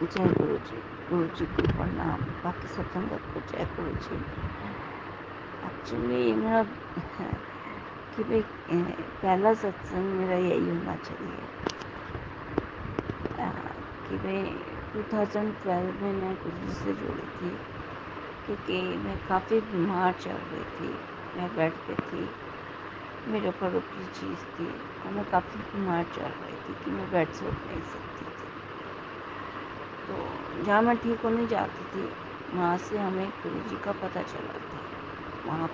जय गुरु जी को प्रणाम। बाकी सब संगत को जय गुरु जी। एक्चुअली मेरा कि भाई पहला सत्संग मेरा यही होना चाहिए कि भाई 2012 में मैं गुरु जी से जुड़ी थी, क्योंकि मैं काफ़ी बीमार चल रही थी। मैं बेड पे थी, मेरे ऊपर ऊपरी चीज़ थी और मैं काफ़ी बीमार चल रही थी कि मैं बेड से उठ नहीं सकती थी। तो जहाँ मैं ठीक होने जाती थी, वहाँ से हमें गुरु जी का पता चला था। वहाँ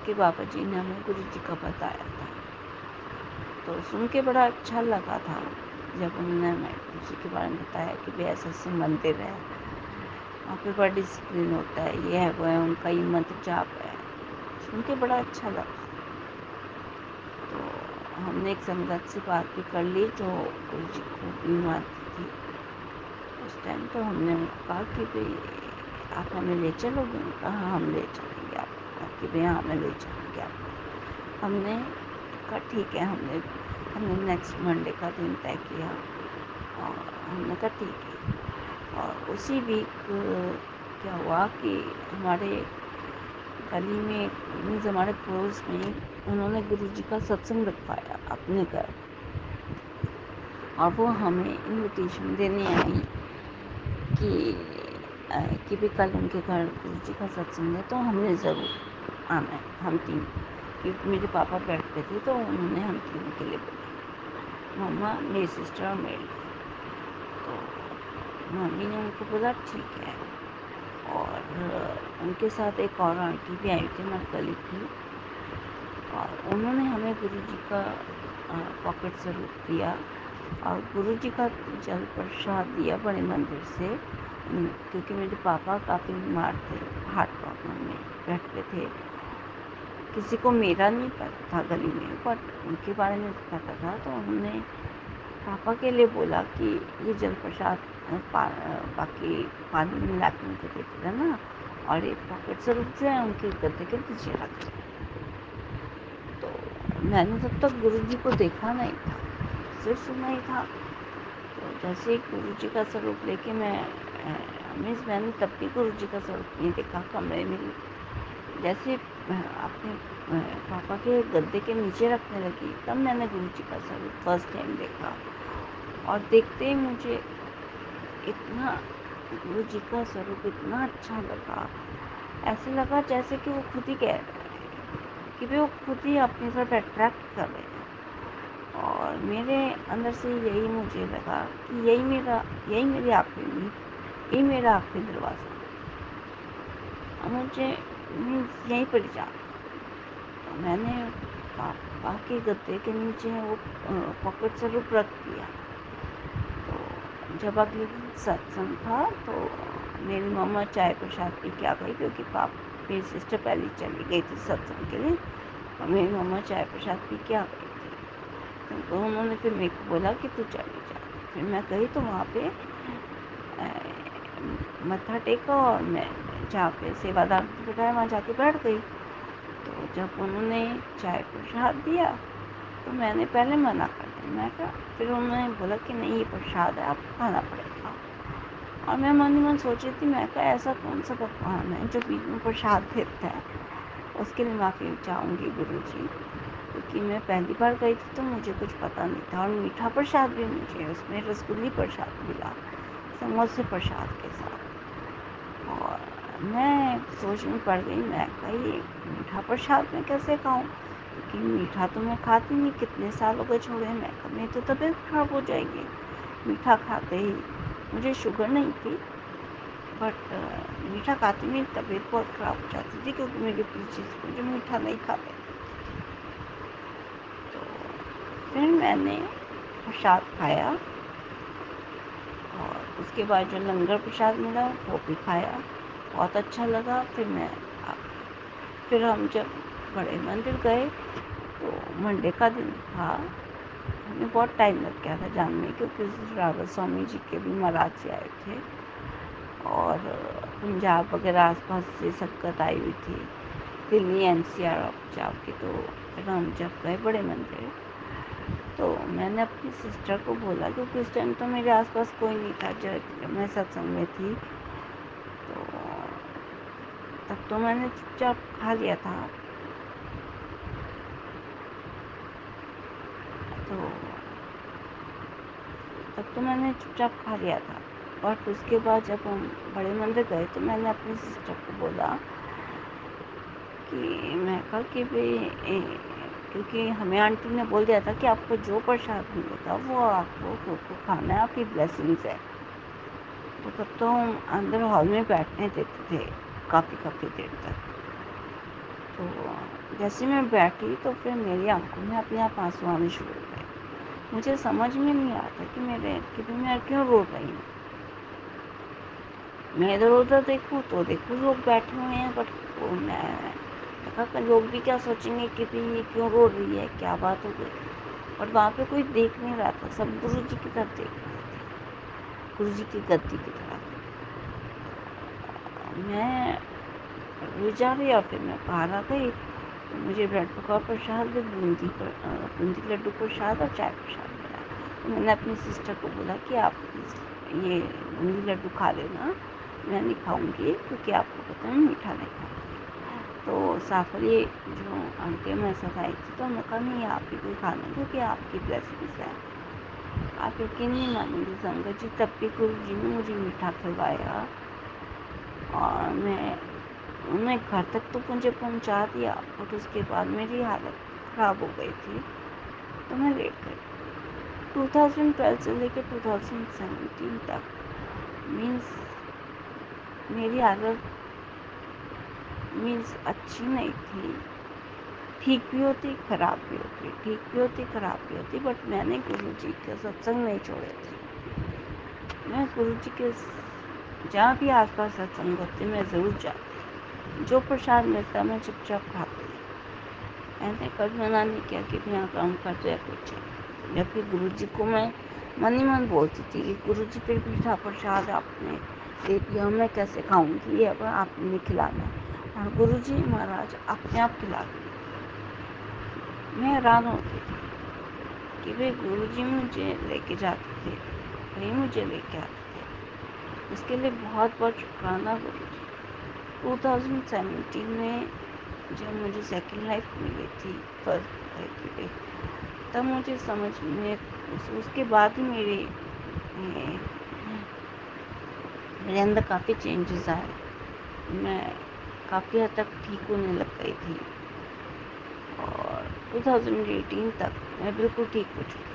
के बाबा जी ने हमें गुरु जी का बताया था। तो सुन के बड़ा अच्छा लगा था जब उन्होंने हमें गुरु जी के बारे में बताया कि भाई ऐसा मंदिर है, वहाँ पे बड़ा डिसिप्लिन होता है, ये है वो है, उनका ये मंत्र जाप है। सुन के बड़ा अच्छा लगा। तो हमने एक संगत से बात भी कर ली जो गुरु जी को भी मानती थी उस टाइम। तो हमने उनको कहा कि भाई आप हमें ले चलोगे? उन्होंने कहा हाँ, हम ले चलेंगे आपको। कि भाई हाँ, मैं ले चलूँगी आपको। हमने कहा ठीक है। हमने नेक्स्ट मंडे का दिन तय किया और हमने कहा ठीक है। और उसी वीक क्या हुआ कि हमारे गली में मीन्स हमारे पड़ोस में उन्होंने गुरु जी का सत्संग रखवाया अपने घर, और वो हमें इनविटेशन देने आई कि भी कल उनके घर गुरु जी का सत्संग है, तो हमने ज़रूर आना है। हम तीन, क्योंकि मेरे पापा बेड पे थे, तो उन्होंने हम तीनों के लिए बोला, मम्मा, मेरी सिस्टर और मेरे लिए। तो मम्मी ने उनको बोला ठीक है। और उनके साथ एक और आंटी भी आई थी हमारी गली की, और उन्होंने हमें गुरु जी का पॉकेट स्वरूप दिया और गुरु जी का जल प्रसाद दिया बड़े मंदिर से। क्योंकि मेरे पापा काफ़ी बीमार थे, हार्ट प्रॉब्लम में बेड पे थे। किसी को मेरा नहीं पता था गली में, बट उनके बारे में पता था। तो उन्होंने पापा के लिए बोला कि ये जल प्रसाद बाकी पानी मिला के उनको देते रहना, और एक पॉकेट स्वरूप से उनके गद्दे के पीछे रख दिया। तो मैंने तब तक गुरु जी को देखा नहीं था, सिर्फ सुना ही था। तो जैसे ही गुरु जी का स्वरूप लेके मैंने तब भी गुरु जी का स्वरूप नहीं देखा कमरे में। जैसे अपने पापा के गद्दे के नीचे रखने लगी, तब मैंने गुरु जी का स्वरूप फर्स्ट टाइम देखा। और देखते ही मुझे इतना गुरु जी का स्वरूप इतना अच्छा लगा। ऐसे लगा जैसे कि वो खुद ही कह रहे हैं कि वो खुद ही अपनी तरफ अट्रैक्ट कर रहे हैं। और मेरे अंदर से यही मुझे लगा कि यही मेरी आखिरी नींद, यही मेरा आखिरी दरवाज़ा, और मुझे मीन्स यहीं पर जाना। तो मैंने पापा के गद्दे के नीचे वो पॉकेट स्वरूप रख दिया। तो जब अगले दिन सत्संग था, तो मेरी मम्मा चाय प्रसाद पी के आ गई, क्योंकि मेरी सिस्टर पहले चली गई थी सत्संग के लिए, और मेरी मम्मा चाय प्रसाद पी के आ गई थी। तो उन्होंने फिर मेरे को बोला कि तू चली जा। फिर मैं गई तो वहाँ पे मत्था टेका, और मैं जहाँ पे सेवादार बैठाया वहाँ जाके बैठ गई। तो जब उन्होंने चाय प्रसाद दिया, तो मैंने पहले मना कर दिया। मैं कहा, फिर उन्होंने बोला कि नहीं, ये प्रसाद है, आपको खाना पड़ेगा। और मैं मन ही मन सोच रही थी, मैं कहा ऐसा कौन सा भगवान है जो बीच में प्रसाद देता है। उसके लिए माफ़ी चाहूँगी गुरु जी, क्योंकि मैं पहली बार गई थी तो मुझे कुछ पता नहीं था। और मीठा प्रसाद भी मुझे उसमें रसगुल्ली प्रसाद मिला समोसे प्रसाद के साथ। और मैं सोच में पड़ गई, मैं कहा ये मीठा प्रसाद में कैसे खाऊं, क्योंकि मीठा तो मैं खाती नहीं, कितने साल हो गए छोड़े। मैं कहा मेरी तो तबीयत खराब हो जाएगी मीठा खाते ही। मुझे शुगर नहीं थी, बट मीठा खाते मेरी तबीयत बहुत ख़राब हो जाती थी, क्योंकि मेरी चीज़ मुझे मीठा नहीं खाते। तो फिर मैंने प्रसाद खाया, और उसके बाद जो लंगर प्रसाद मिला वो भी खाया, बहुत अच्छा लगा। फिर मैं आ गई। फिर हम जब बड़े मंदिर गए, तो मंडे का दिन था, हमें बहुत टाइम लग गया था जाने में, क्योंकि राधा स्वामी जी के भी महाराज जी आए थे, और पंजाब वगैरह आसपास से संगत आई हुई थी, दिल्ली एनसीआर पंजाब की। तो फिर हम जब गए बड़े मंदिर, तो मैंने अपनी सिस्टर को बोला, क्योंकि उस टाइम तो मेरे आसपास कोई नहीं था जब मैं सत्संग में थी। तो तब तो मैंने चुपचाप खा लिया था। तो तब तो मैंने चुपचाप खा लिया था। और उसके बाद जब हम बड़े मंदिर गए तो मैंने अपनी सिस्टर को बोला कि मैं कहा कि भाई, क्योंकि हमें आंटी ने बोल दिया था कि आपको जो प्रसाद मिलेगा वो आपको खाना है, आपकी ब्लेसिंग्स है। तो तब तो हम अंदर हॉल में बैठने देते थे काफ़ी काफ़ी देर तक। तो जैसे मैं बैठी तो फिर मेरी आंखों में अपने आप आंसू आने शुरू हो गए। मुझे समझ में नहीं आता कि भाई मैं क्यों रो रही हूँ। मैं इधर उधर देखूँ तो देखूँ लोग बैठे हुए हैं, बट वो मैं कहा लोग भी क्या सोचेंगे कि भाई ये क्यों रो रही है, क्या बात हो गई। और वहाँ पे कोई देख नहीं रहा था, सब गुरु जी की तरफ देख रहे थे, गुरु जी की गद्दी की तरफ। मैं रोई जा रही और फिर मैं बाहर आ गई। तो मुझे ब्रेड पकौड़ा प्रसाद, बूंदी लड्डू प्रसाद और चाय प्रसाद मिला। तो मैंने अपनी सिस्टर को बोला कि आप ये बूंदी लड्डू खा लेना, मैं नहीं खाऊंगी क्योंकि आपको पता है मीठा नहीं खाऊंगी। तो साफरी जो आंटी मेरे साथ आई थी, तो मैं कहा नहीं आप ही कोई खाना, क्योंकि आपकी ब्लेसिंग्स है। आप यकीन नहीं मानेंगे संगत जी, तब भी गुरु जी ने मुझे मीठा खिलवाया और उन्होंने घर तक तो मुझे पहुंचा दिया, और उसके बाद मेरी हालत ख़राब हो गई थी तो मैं लेट गई। 2012 से लेकर 2017 तक मीन्स मेरी हालत मीन्स अच्छी नहीं थी। ठीक भी होती, ख़राब भी होती, ठीक भी होती, ख़राब भी होती, बट मैंने गुरु जी के सत्संग नहीं छोड़े थे। मैं गुरु जी के जहाँ भी आसपास सत्संग होते मैं ज़रूर जाती। जो प्रसाद मिलता मैं चुपचाप खाती। मैंने कभी मना नहीं किया कि यहाँ काम कर दो या कुछ। जबकि गुरु जी को मैं मन ही मन बोलती थी कि गुरु जी फिर मीठा प्रसाद आपने दे दिया, मैं कैसे खाऊंगी, ये अब आपने खिलाना। और गुरु जी महाराज अपने आप खिला दिए। मैं हैरान होती थी कि भाई गुरु जी मुझे लेके जाते थे, वही मुझे लेके आते थे। इसके लिए बहुत बहुत शुक्राना गुरु जी। 2017 में जब मुझे सेकंड लाइफ मिली थी फर्स्ट लाइफ पे, तब मुझे समझ में उसके बाद ही मेरे अंदर काफ़ी चेंजेस आए। मैं काफ़ी हद तक ठीक होने लग गई थी और 2018 तक मैं बिल्कुल ठीक हो चुकी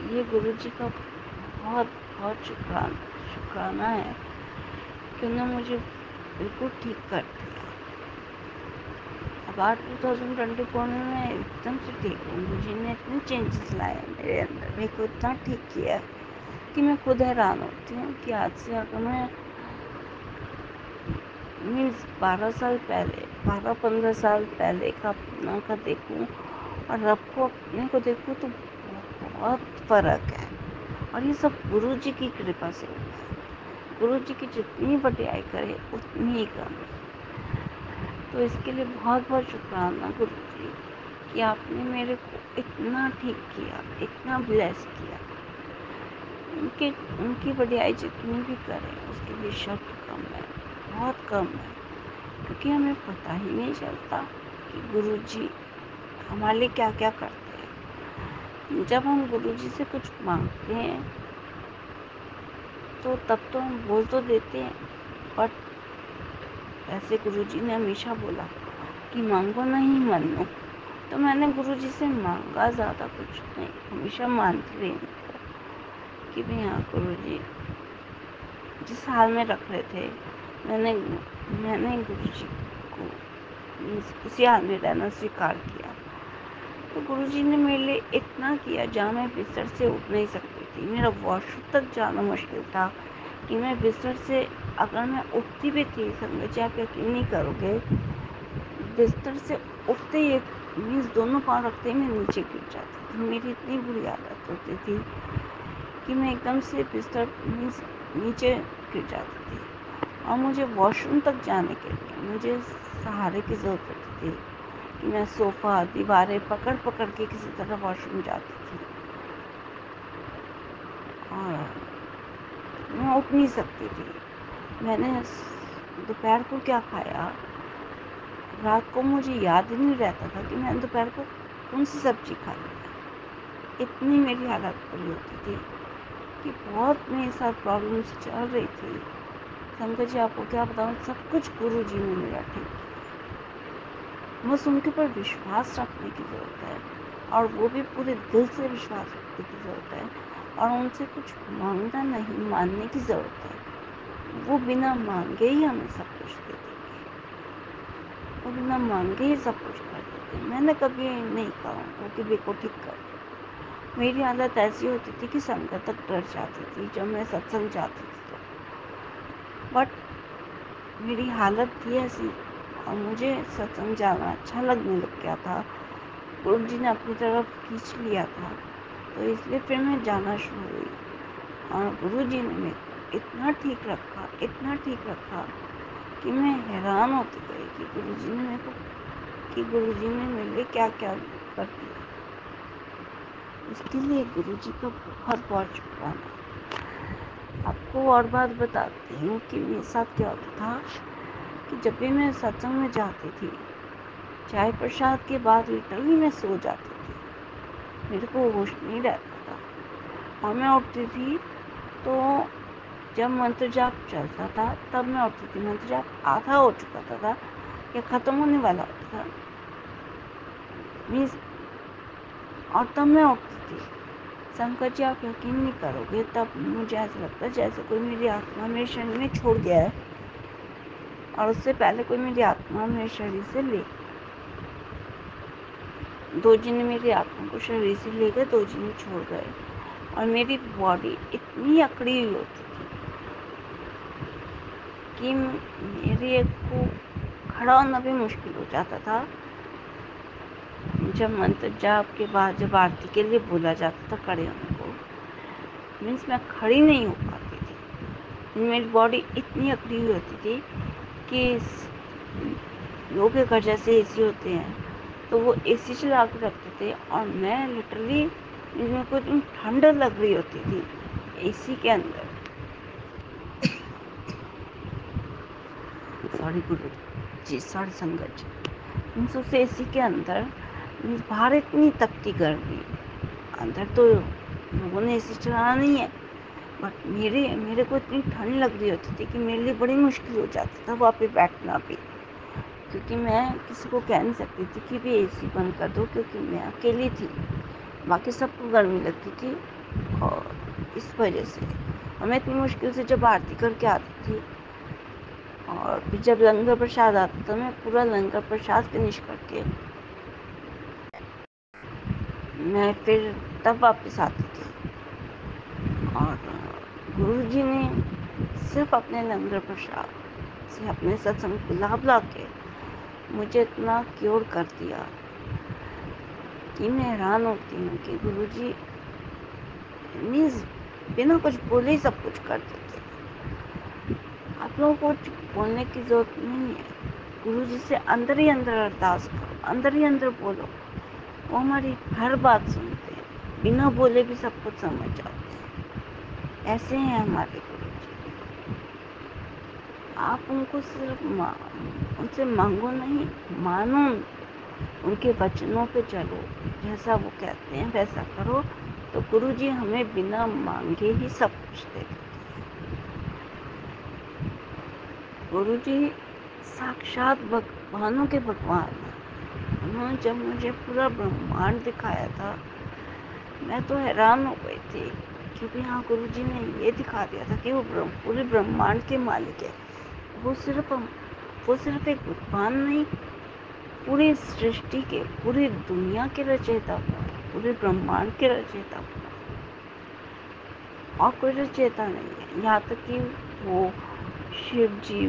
थी। ये गुरु जी का बहुत बहुत शुक्राना है कि उन्होंने मुझे बिल्कुल ठीक कर दिया। अब आज 2024 में मैं एकदम से ठीक हूँ। मुझे ने इतने चेंजेस लाए मेरे अंदर, मेरे को इतना ठीक किया कि मैं खुद हैरान होती हूँ कि आज से अगर मैं मीन्स 12 साल पहले का अपना का देखूँ और अब को अपने को देखूँ तो बहुत फ़र्क है। और ये सब गुरु जी की कृपा से हुआ है। गुरु जी की जितनी बड़ाई करे उतनी ही कम। तो इसके लिए बहुत बहुत शुक्राना गुरु जी कि आपने मेरे को इतना ठीक किया, इतना ब्लेस किया। उनके उनकी बड़ाई जितनी भी करें उसके लिए शब्द कम है, बहुत कम है। क्योंकि हमें पता ही नहीं चलता कि गुरु जी हमारे लिए क्या क्या करते हैं। जब हम गुरु जी से कुछ मांगते हैं तो तब तो हम बोल तो देते हैं, बट ऐसे गुरु जी ने हमेशा बोला कि मांगो नहीं मनो। तो मैंने गुरु जी से मांगा ज़्यादा कुछ नहीं, हमेशा मानती रही उनको कि भाई हाँ गुरु जी जिस हाल में रख रहे थे मैंने मैंने गुरु जी को उसी हाल में रहना स्वीकार किया। तो गुरु जी ने मेरे लिए इतना किया जहाँ मैं बिस्तर से उठ नहीं सकती थी। मेरा वॉशरूम तक जाना मुश्किल था कि मैं बिस्तर से अगर मैं उठती भी थी, संगत जी आप यकीन नहीं करोगे, बिस्तर से उठते ही मीन्स दोनों पाँव रखते ही मैं नीचे गिर जाती थी। मेरी इतनी बुरी हालत होती थी कि मैं एकदम से बिस्तर मीन्स नीचे गिर जाती थी और मुझे वॉशरूम तक जाने के लिए मुझे सहारे की ज़रूरत होती थी कि मैं सोफ़ा, दीवारें पकड़ पकड़ के किसी तरह वॉशरूम जाती थी और मैं उठ नहीं सकती थी। मैंने दोपहर को क्या खाया, रात को मुझे याद ही नहीं रहता था कि मैंने दोपहर को कौन सी सब्जी खाई है। इतनी मेरी हालत बुरी होती थी कि बहुत मेरे साथ प्रॉब्लम्स चल रही थी। संकट जी, आपको क्या बताऊँ, सब कुछ गुरु जी ने मेरा ठीक किया। बस उनके ऊपर विश्वास रखने की ज़रूरत है और वो भी पूरे दिल से विश्वास रखने की ज़रूरत है और उनसे कुछ मांगना नहीं, मानने की ज़रूरत है। वो बिना मांगे ही हमें सब कुछ दे देंगे, वो बिना मांगे ही सब कुछ कर देते। मैंने कभी नहीं कहा उनको कि बेको ठीक कर दो। मेरी हालत ऐसी होती थी कि संगत तक डर जाती थी जब मैं सत्संग जाती थी तो। बट मेरी हालत थी ऐसी और मुझे सत्संग जाना अच्छा लगने लग गया था। गुरु जी ने अपनी तरफ खींच लिया था, तो इसलिए फिर मैं जाना शुरू हुई और गुरु जी ने मेरे को इतना ठीक रखा, इतना ठीक रखा कि मैं हैरान होती गई कि गुरु जी ने मेरे लिए क्या क्या कर दिया। इसके लिए गुरु जी का बहुत बहुत शुक्राना। आपको और बात बताती हूँ कि मेरे साथ क्या होता था कि जब भी मैं सत्संग में जाती थी, चाय प्रसाद के बाद लिटरली मैं सो जाती थी, मेरे को होश नहीं रहता था। और मैं उठती थी तो जब मंत्र जाप चलता था तब मैं उठती थी। मंत्र जाप आधा हो चुका था या ख़त्म होने वाला होता था मीन्स, और तब मैं उठती थी। शंकर जी, आप यकीन नहीं करोगे, तब मुझे ऐसा लगता है जैसे कोई मेरी आत्मा मेरे शरीर में छोड़ गया है और उससे पहले कोई मेरी आत्मा मेरे शरीर से ले, दो जने मेरी आत्मा को शरीर से ले गए, दो जने छोड़ गए और मेरी बॉडी इतनी अकड़ी हुई होती थी कि मेरे को खड़ा होना भी मुश्किल हो जाता था। जब मंत्र जाप के बाद जब आरती के लिए बोला जाता था खड़े होने को, मीन्स मैं खड़ी नहीं हो पाती थी। मेरी बॉडी इतनी अकड़ी हुई होती थी कि लोगों के घर जैसे एसी होते हैं तो वो एसी चला के रखते थे और मैं लिटरली, मेरे को इतनी ठंड लग रही होती थी एसी के अंदर। सॉरी गुरु जी, सॉरी संगत जी। मीन्स उस एसी के अंदर, मीन्स बाहर इतनी तपती गर्मी, अंदर तो लोगों ने एसी चलाना नहीं है, बट मेरे को इतनी ठंड लग रही होती थी कि मेरे लिए बड़ी मुश्किल हो जाता था वहाँ पे बैठना भी, क्योंकि मैं किसी को कह नहीं सकती थी कि भी एसी बंद कर दो, क्योंकि मैं अकेली थी, बाकी सबको गर्मी लगती थी और इस वजह से। और मैं इतनी मुश्किल से जब आरती करके आती थी और फिर जब लंगर प्रसाद आता था, मैं पूरा लंगर प्रसाद फिनिश करके मैं फिर तब वापस आती थी। और गुरु जी ने सिर्फ अपने लंगर प्रसाद से, अपने सत्संग को ला के मुझे इतना क्योर कर दिया कि मैं हैरान होती हूँ कि गुरु जी मीन्स बिना कुछ बोले ही सब कुछ कर देते। आप लोगों को कुछ बोलने की ज़रूरत नहीं है, गुरु जी से अंदर ही अंदर अरदास करो, अंदर ही अंदर बोलो, वो हमारी हर बात सुनते हैं, बिना बोले भी सब कुछ समझ जाते हैं। ऐसे हैं हमारे गुरु जी। आप उनको सिर्फ उनसे मांगो नहीं, मानो उनके वचनों पे चलो, जैसा वो कहते हैं वैसा करो, तो गुरु जी हमें बिना मांगे ही सब कुछ दे देते हैं। गुरु जी साक्षात भगवानों के भगवान हैं। उन्होंने जब मुझे पूरा ब्रह्मांड दिखाया था, मैं तो हैरान हो गई थी, क्योंकि हाँ, गुरु जी ने ये दिखा दिया था कि वो पूरे ब्रह्मांड के मालिक है। वो सिर्फ एक भगवान नहीं, पूरी सृष्टि के, पूरी दुनिया के रचयिता हुआ है, पूरे ब्रह्मांड के रचयिता हुआ है, और कोई रचयिता नहीं है। यहाँ तक कि वो शिव जी,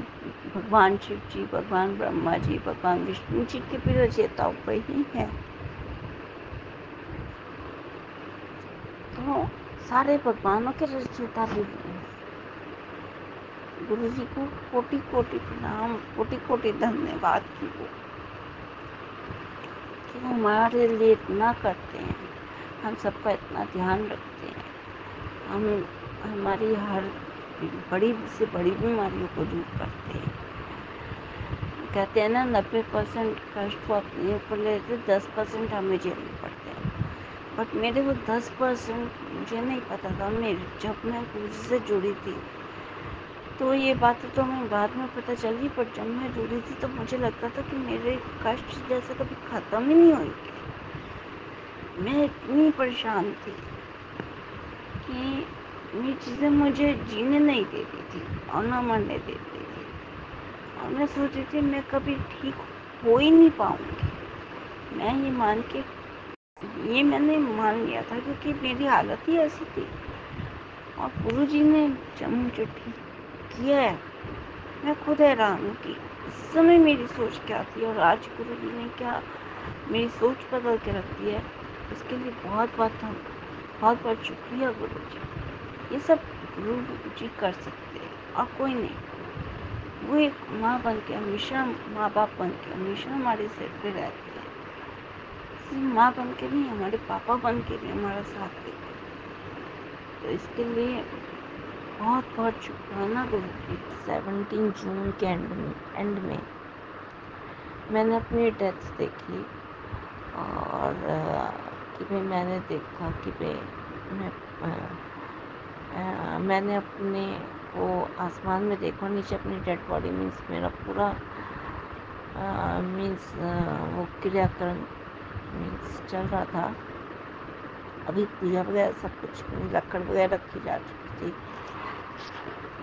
भगवान शिव जी, भगवान ब्रह्मा जी, भगवान विष्णु जी के भी रचयिता हुए ही हैं। तो सारे भगवानों के रचयिता भी हुए हैं। गुरु जी को कोटि कोटि प्रणाम, कोटि कोटि धन्यवाद कि वो कि वो हमारे लिए इतना करते हैं, हम सबका इतना ध्यान रखते हैं, हम हमारी हर बड़ी से बड़ी बीमारियों को दूर करते हैं। कहते हैं ना 90% कष्ट वो अपने ऊपर लेते, 10% हमें झेलने पड़ते हैं। बट मेरे वो 10% मुझे नहीं पता था। मेरे जब मैं गुरु जी से जुड़ी थी तो ये बात तो हमें बाद में पता चली, पर जब मैं जुड़ी थी तो मुझे लगता था कि मेरे कष्ट जैसे कभी ख़त्म ही नहीं होंगे। मैं इतनी परेशान थी कि ये चीज़ें मुझे जीने नहीं देती थी और ना मरने देती थी, और मैं सोचती थी मैं कभी ठीक हो ही नहीं पाऊँगी। मैं मैंने मान लिया था क्योंकि मेरी हालत ही ऐसी थी। और गुरु जी ने जब मुझे ठीक किया है, मैं खुद हैरान हूँ कि उस समय मेरी सोच क्या थी और आज गुरु जी ने क्या मेरी सोच बदल के रख दी है। इसके लिए बहुत बहुत शुक्रिया गुरु जी। ये सब गुरु जी कर सकते हैं और कोई नहीं। वो एक माँ बन के हमेशा, माँ बाप बन के हमेशा हमारे सिर पे रहते हैं। सिर्फ माँ बन के नहीं, हमारे पापा बन के भी हमारा साथ देते हैं। तो इसके लिए बहुत बहुत शुक्राना गुरु जी। 17 जून के एंड में मैंने अपनी डेथ देखी, और कि भाई मैंने देखा कि भाई मैंने अपने को आसमान में देखा, नीचे अपनी डेड बॉडी, मीन्स मेरा पूरा मीन्स वो क्रियाक्रम मीन्स चल रहा था। अभी पूजा वगैरह सब कुछ, लकड़ वगैरह रखी जा चुकी थी।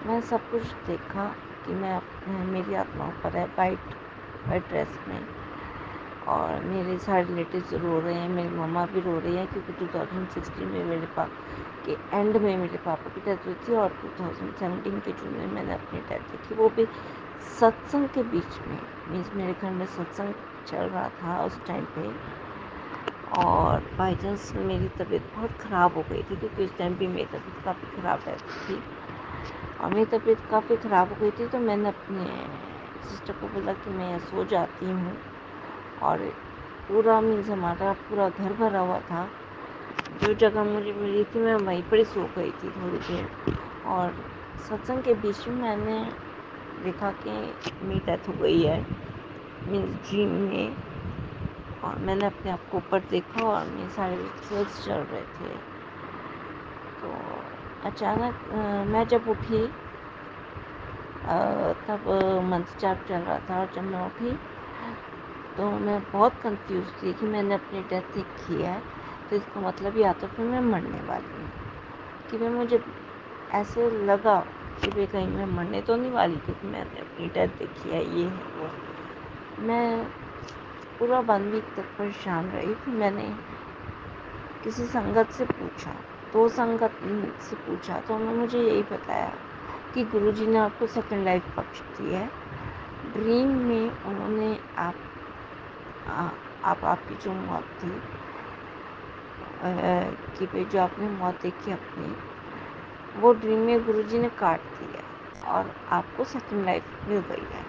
मैं सब कुछ देखा कि मेरी आत्मा ऊपर है वाइट ड्रेस में, और मेरे सारे रिलेटिव्स रो रहे हैं, मेरी मम्मा भी रो रही है क्योंकि 2016 में मेरे पापा के एंड में मेरे पापा की डेथ हुई थी, और 2017 के जून में मैंने अपनी डेथ देखी, वो भी सत्संग के बीच में। मीन्स मेरे घर में सत्संग चल रहा था उस टाइम पे, और बाई चांस मेरी तबीयत बहुत ख़राब हो गई थी क्योंकि उस टाइम पे मेरी तबीयत काफ़ी ख़राब रहती थी, और मेरी तबीयत काफ़ी ख़राब हो गई थी। तो मैंने अपने सिस्टर को बोला कि मैं सो जाती हूँ, और पूरा मीन्स हमारा पूरा घर भरा हुआ था। जो जगह मुझे मिली थी मैं वहीं पर सो गई थी थोड़ी देर, और सत्संग के बीच में मैंने देखा कि मेरी डेथ हो गई है, मीन्स ड्रीम में। और मैंने अपने आप को ऊपर देखा और मेरे सारे रिचुअल्स चल रहे थे। तो अचानक मैं जब उठी तब मंत्र जाप चल रहा था, और जब मैं उठी तो मैं बहुत कंफ्यूज थी कि मैंने अपनी डेथ देखी है, तो इसका मतलब या तो फिर मैं मरने वाली हूँ। कि मैं मुझे ऐसे लगा कि भाई कहीं मैं मरने तो नहीं वाली, क्योंकि मैंने अपनी डेथ देखी है, ये है वो। मैं पूरा 1 वीक तक परेशान रही। फिर मैंने किसी संगत से पूछा, 2 संगत से पूछा, तो उन्होंने मुझे यही बताया कि गुरुजी ने आपको सेकंड लाइफ बख्श दी है। ड्रीम में उन्होंने आपकी जो मौत थी, कि भाई जो आपने मौत देखी अपनी, वो ड्रीम में गुरुजी ने काट दिया और आपको सेकंड लाइफ मिल गई है।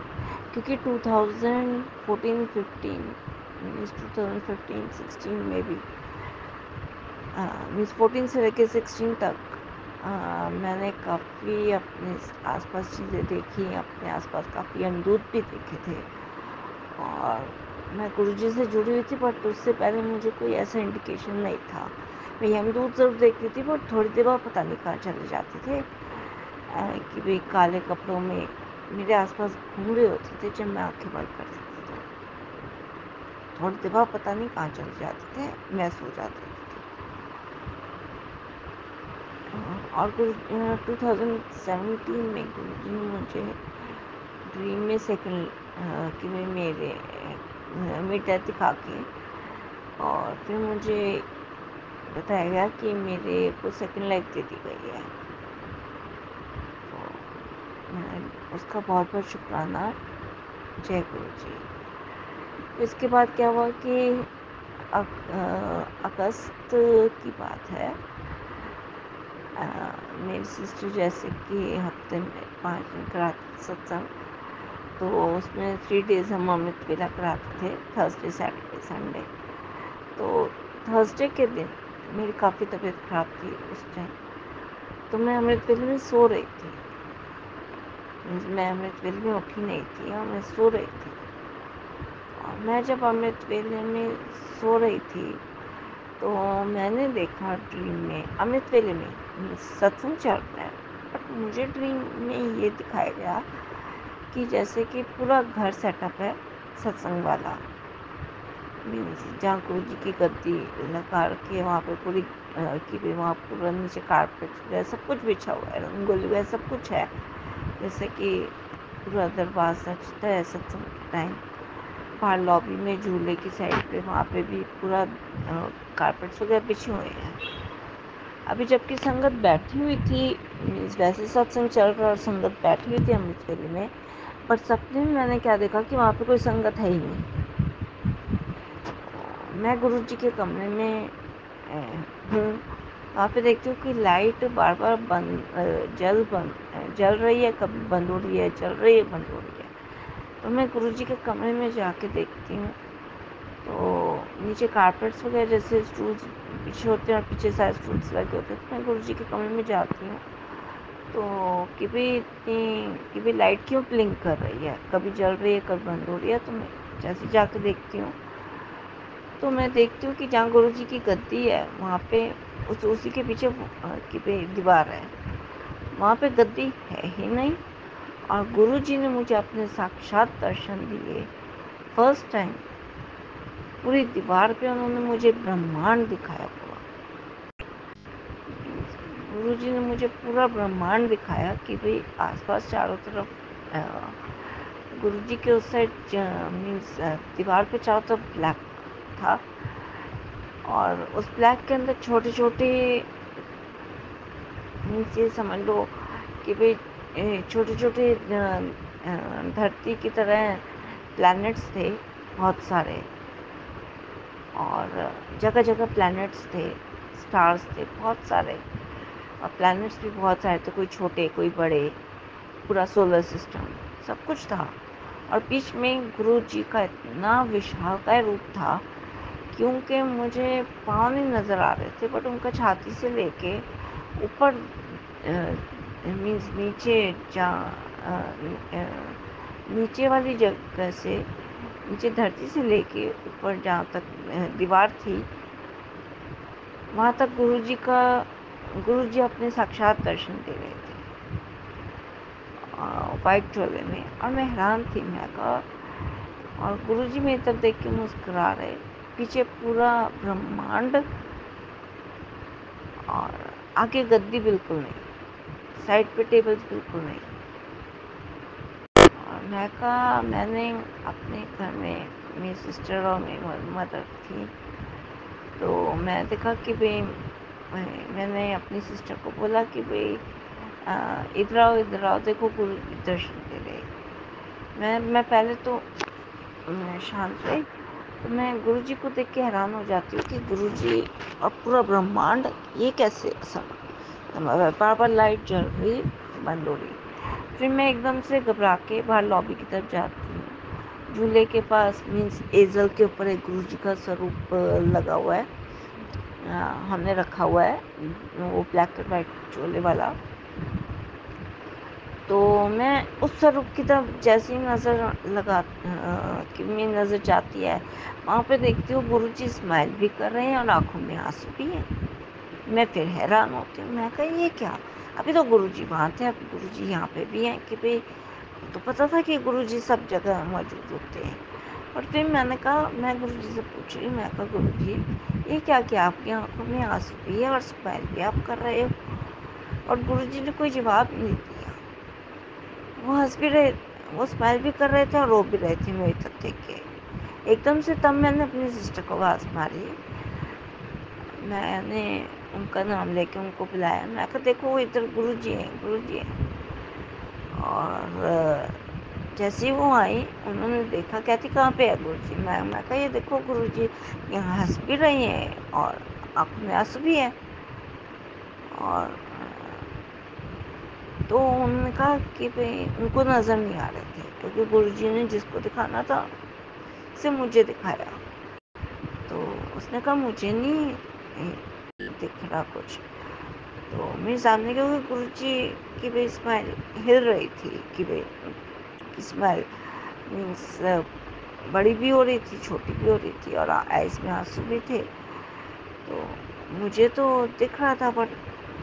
क्योंकि 2014-15 मीन्स 2015-16 में भी मीन्स 14 से लेकर 16 तक मैंने काफ़ी अपने आसपास चीज़ें देखी, अपने आसपास काफ़ी यमदूत भी देखे थे। और मैं गुरुजी से जुड़ी हुई थी, बट उससे पहले मुझे कोई ऐसा इंडिकेशन नहीं था। मैं यमदूत ज़रूर देखती थी, बट थोड़ी देर बाद पता नहीं कहाँ चले जाते थे, कि भाई काले कपड़ों में मेरे आसपास घूम रहे होते थे जब मैं आंखें बंद करती थी। तो थोड़ी देर बाद पता नहीं कहाँ चले जाते थे, मैं सो जाती थी। और 2017 में गुरुजी ने मुझे ड्रीम में सेकंड कि मैं मेरी डेथ दिखा के, और फिर मुझे बताया गया कि मेरे को सेकंड लाइफ दे दी गई है। तो मैं उसका बहुत बहुत शुक्राना, जय गुरु जी। इसके बाद क्या हुआ कि अगस्त की बात है, मेरी सिस्टर जैसे कि हफ्ते में 5 दिन कराती सत्संग, तो उसमें 3 डेज़ हम अमृत वेला कराते थे, थर्सडे सैटरडे संडे। तो थर्सडे के दिन मेरी काफ़ी तबीयत ख़राब थी उस टाइम। तो मैं अमृत वेले में सो रही थी। मैं अमृत वेले में उठी नहीं थी और मैं सो रही थी। और मैं जब अमृत वेले में सो रही थी तो मैंने देखा ड्रीम में, अमृत वेले में सत्संग चल रहा है, बट मुझे ड्रीम में ये दिखाया गया कि जैसे कि पूरा घर सेटअप है सत्संग वाला, मीन्स जहाँ गुरु जी की गद्दी लगा रखी है, वहाँ पे पूरी कि भी वहाँ पूरा नीचे कारपेट वगैरह सब कुछ बिछा हुआ है, रंगोली वगैरह सब कुछ है, जैसे कि पूरा दरबार सजता है सत्संग के टाइम। बाहर लॉबी में झूले की साइड पे वहाँ पे भी पूरा कारपेट्स वगैरह बिछे हुए हैं। अभी जबकि संगत बैठी हुई थी, मीन्स वैसे सत्संग चल रहा और संगत बैठी हुई थी अमृत वेले में, पर सपने में मैंने क्या देखा कि वहाँ पे कोई संगत है ही नहीं। मैं गुरु जी के कमरे में हूँ, वहाँ पे देखती हूँ कि लाइट बार बार जल रही है, कभी बंद हो रही है, जल रही है, बंद हो रही है। तो मैं गुरु जी के कमरे में जाके देखती हूँ तो नीचे कारपेट्स वगैरह जैसे स्टूल्स पीछे होते हैं और पीछे सारे स्टूल्स लगे होते हैं। तो मैं गुरु जी के कमरे में जाती हूँ तो कि भी लाइट क्यों ब्लिंक कर रही है, कभी जल रही है, कभी बंद हो रही है। तो मैं जैसे जाके देखती हूँ तो मैं देखती हूँ कि जहाँ गुरु जी की गद्दी है वहाँ पे उसी के पीछे की दीवार है, वहाँ पे गद्दी है ही नहीं। और गुरु जी ने मुझे अपने साक्षात दर्शन दिए फर्स्ट टाइम। पूरी दीवार पे उन्होंने मुझे ब्रह्मांड दिखाया पूरा। गुरु जी ने मुझे पूरा ब्रह्मांड दिखाया कि भाई आसपास चारों तरफ गुरु जी के उस साइड मीन्स दीवार पे चारों तरफ ब्लैक था और उस ब्लैक के अंदर छोटे छोटे मीन्स ये समझ लो कि भाई छोटे छोटे धरती की तरह प्लैनेट्स थे बहुत सारे, और जगह जगह प्लैनेट्स थे, स्टार्स थे बहुत सारे, और प्लैनेट्स भी बहुत सारे थे, कोई छोटे कोई बड़े, पूरा सोलर सिस्टम सब कुछ था। और बीच में गुरु जी का इतना विशालकाय रूप था क्योंकि मुझे पाँव नहीं नज़र आ रहे थे, बट उनका छाती से लेके ऊपर मीन्स नीचे नीचे वाली जगह से, नीचे धरती से लेके ऊपर जहाँ तक दीवार थी वहाँ तक गुरु जी अपने साक्षात दर्शन दे रहे थे वाइट चोले में। और मैं हैरान थी, मैं कहा, और गुरु जी मेरी तरफ देख के मुस्कुरा रहे, पीछे पूरा ब्रह्मांड और आगे गद्दी बिल्कुल नहीं, साइड पे टेबल्स बिल्कुल नहीं। और मैं कहा, मैंने अपने घर में मेरी सिस्टर और मेरी मदर थी, तो मैं देखा कि भाई मैंने अपनी सिस्टर को बोला कि भाई इधर आओ देखो गुरु दर्शन दे रहे। मैं पहले तो शांत रही, तो मैं गुरु जी को देख के हैरान हो जाती हूँ कि गुरु जी और पूरा ब्रह्मांड ये कैसे बार बार लाइट जल रही बंद हो रही। फिर मैं एकदम से घबरा के बाहर लॉबी की तरफ जाती हूँ। झूले के पास मीन्स एजल के ऊपर एक गुरु जी का स्वरूप लगा हुआ है, हमने रखा हुआ है, वो ब्लैक एंड वाइट चोले वाला। तो मैं उस स्वरूप की तरफ जैसी नज़र कि मेरी नज़र जाती है, वहाँ पे देखती हूँ गुरु जी स्माइल भी कर रहे हैं और आंखों में आंसू भी हैं। मैं फिर हैरान होती हूँ, मैं कहा ये क्या, अभी तो गुरु जी वहाँ थे, अब गुरु जी यहाँ पे भी हैं कि भाई, तो पता था कि गुरु जी सब जगह मौजूद होते हैं। और फिर मैंने कहा, मैं गुरु जी से पूछ रही, मैं कहा गुरु जी ये क्या किया, आपकी आंखों में आंसू भी है और स्माइल भी आप कर रहे हो। और गुरु जी ने कोई जवाब नहीं दिया, वो हंस भी रहे, वो स्माइल भी कर रहे थे और रो भी रहे थे मेरी तरफ देख के। एकदम से तब मैंने अपनी सिस्टर को आवाज़ मारी, मैंने उनका नाम लेके उनको बुलाया, मैं कहा देखो वो इधर गुरु जी हैं, गुरु जी हैं। और जैसे ही वो आई उन्होंने देखा, कहती कहाँ पे है गुरु जी। मैं कहा ये देखो गुरु जी यहाँ हंस भी रही हैं और आँखों में आंसू भी है। और तो उन्होंने कहा कि भाई उनको नज़र नहीं आ रहे थे क्योंकि गुरु जी ने जिसको दिखाना था से मुझे दिखाया। तो उसने कहा मुझे नहीं दिख रहा कुछ। तो मेरे सामने क्या हुआ, गुरुजी की भाई स्माइल हिल रही थी कि भाई स्माइल मीन्स बड़ी भी हो रही थी, छोटी भी हो रही थी, और आइस में आंसू भी थे। तो मुझे तो दिख रहा था, बट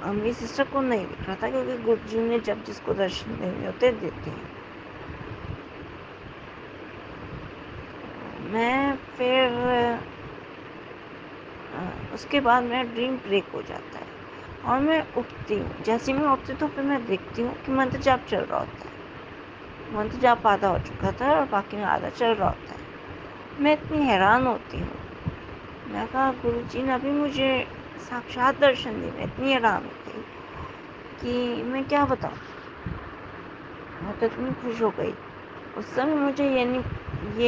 मेरी सिस्टर को नहीं दिख रहा था, क्योंकि गुरुजी ने जब जिसको दर्शन देने होते देते हैं। मैं फिर उसके बाद मेरा ड्रीम ब्रेक हो जाता है और मैं उठती हूँ। जैसे मैं उठती तो फिर मैं देखती हूँ कि मंत्र जाप चल रहा होता है। मंत्र जाप आधा हो चुका था और बाकी में आधा चल रहा होता है। मैं इतनी हैरान होती हूँ, मैं कहा गुरुजी ने अभी मुझे साक्षात दर्शन दिए। मैं इतनी हैरान हो गई कि मैं क्या बताऊँ, मैं तो इतनी खुश हो गई। उस समय मुझे ये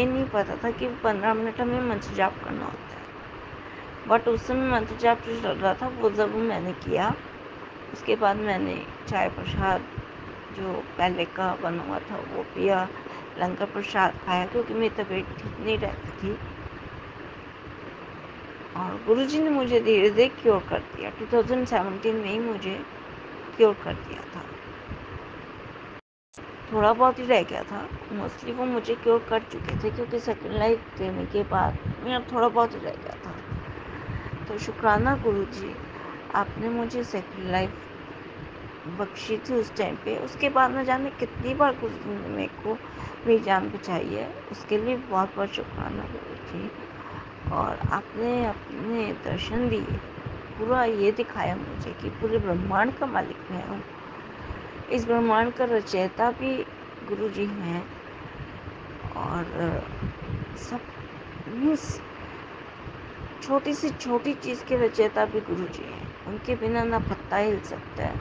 नहीं पता था कि 15 मिनट हमें मंत्र जाप करना होता है, बट उस समय मंत्र जाप जो चल रहा था वो ज़रूर मैंने किया। उसके बाद मैंने चाय प्रसाद जो पहले का बना हुआ था वो पिया, लंगर प्रसाद खाया, क्योंकि मेरी तबीयत ठीक नहीं रहती थी। और गुरुजी ने मुझे धीरे धीरे क्योर कर दिया। 2017 में ही मुझे क्योर कर दिया था। थोड़ा बहुत ही रह गया था, मोस्टली वो मुझे क्योर कर चुके थे, क्योंकि सेकंड लाइफ देने के बाद मेरा थोड़ा बहुत ही रह गया था। तो शुक्राना गुरुजी, आपने मुझे सेकंड लाइफ बख्शी थी उस टाइम पे। उसके बाद न जाने कितनी बार गुरुजी ने मेरे को मेरी जान बचाई है, उसके लिए बहुत बहुत शुक्राना गुरुजी। और आपने अपने दर्शन दिए, पूरा ये दिखाया मुझे कि पूरे ब्रह्मांड का मालिक मैं हूँ। इस ब्रह्मांड का रचयिता भी गुरुजी हैं, और सब मीन्स छोटी से छोटी चीज़ के रचयिता भी गुरुजी हैं। उनके बिना ना पत्ता हिल सकता है,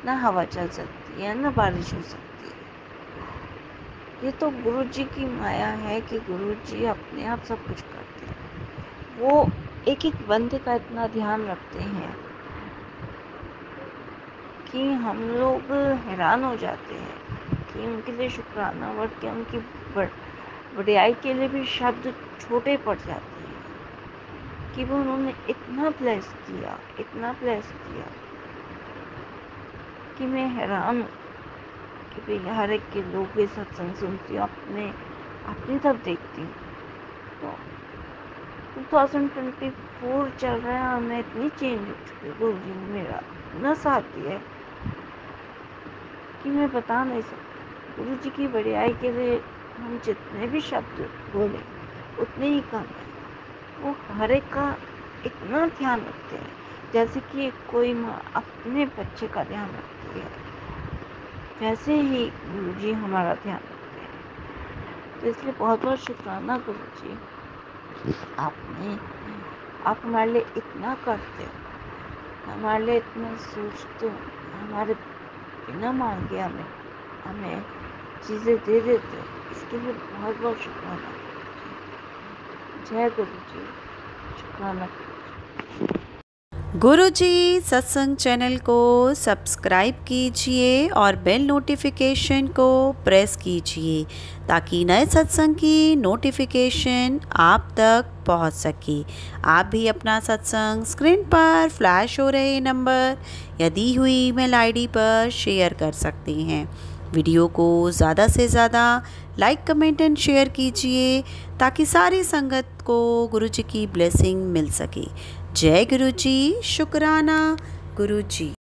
ना हवा चल सकती है, ना बारिश हो सकती है। ये तो गुरुजी की माया है कि गुरुजी अपने आप सब कुछ करते हैं। वो एक एक बंदे का इतना ध्यान रखते हैं कि हम लोग हैरान हो जाते हैं कि उनके लिए शुक्राना वर्ड के उनकी बड़ाई के लिए भी शब्द छोटे पड़ जाते हैं कि वो उन्होंने इतना ब्लेस किया, इतना ब्लेस किया कि मैं हैरान हूँ कि भाई हर एक के लोग ये सत्संग सुनती हूँ, अपनी तरफ देखती हूँ। तो 2024 चल रहा है और मैं इतनी चेंज हो चुकी हूँ। गुरुजी ने मेरा इतना साथ दिया है कि मैं बता नहीं सकती। गुरुजी की बड़ाई के लिए हम जितने भी शब्द बोले उतने ही कम है। वो हर एक का इतना ध्यान रखते हैं, जैसे कि कोई माँ अपने बच्चे का ध्यान रखती है, वैसे ही गुरुजी हमारा ध्यान रखते हैं। तो इसलिए बहुत बहुत शुक्राना गुरुजी, आप हमारे लिए इतना करते हो, हमारे लिए इतना सोचते हो, हमारे बिना मांगे हमें चीज़ें दे देते हो। इसके लिए बहुत बहुत शुक्राना गुरुजी। जय गुरुजी, शुक्राना। गुरुजी सत्संग चैनल को सब्सक्राइब कीजिए और बेल नोटिफिकेशन को प्रेस कीजिए ताकि नए सत्संग की नोटिफिकेशन आप तक पहुंच सके। आप भी अपना सत्संग स्क्रीन पर फ्लैश हो रहे नंबर या दी हुई ईमेल आईडी पर शेयर कर सकते हैं। वीडियो को ज़्यादा से ज़्यादा लाइक कमेंट एंड शेयर कीजिए ताकि सारी संगत को गुरुजी की ब्लेसिंग मिल सके। जय गुरुजी, शुक्राना गुरुजी।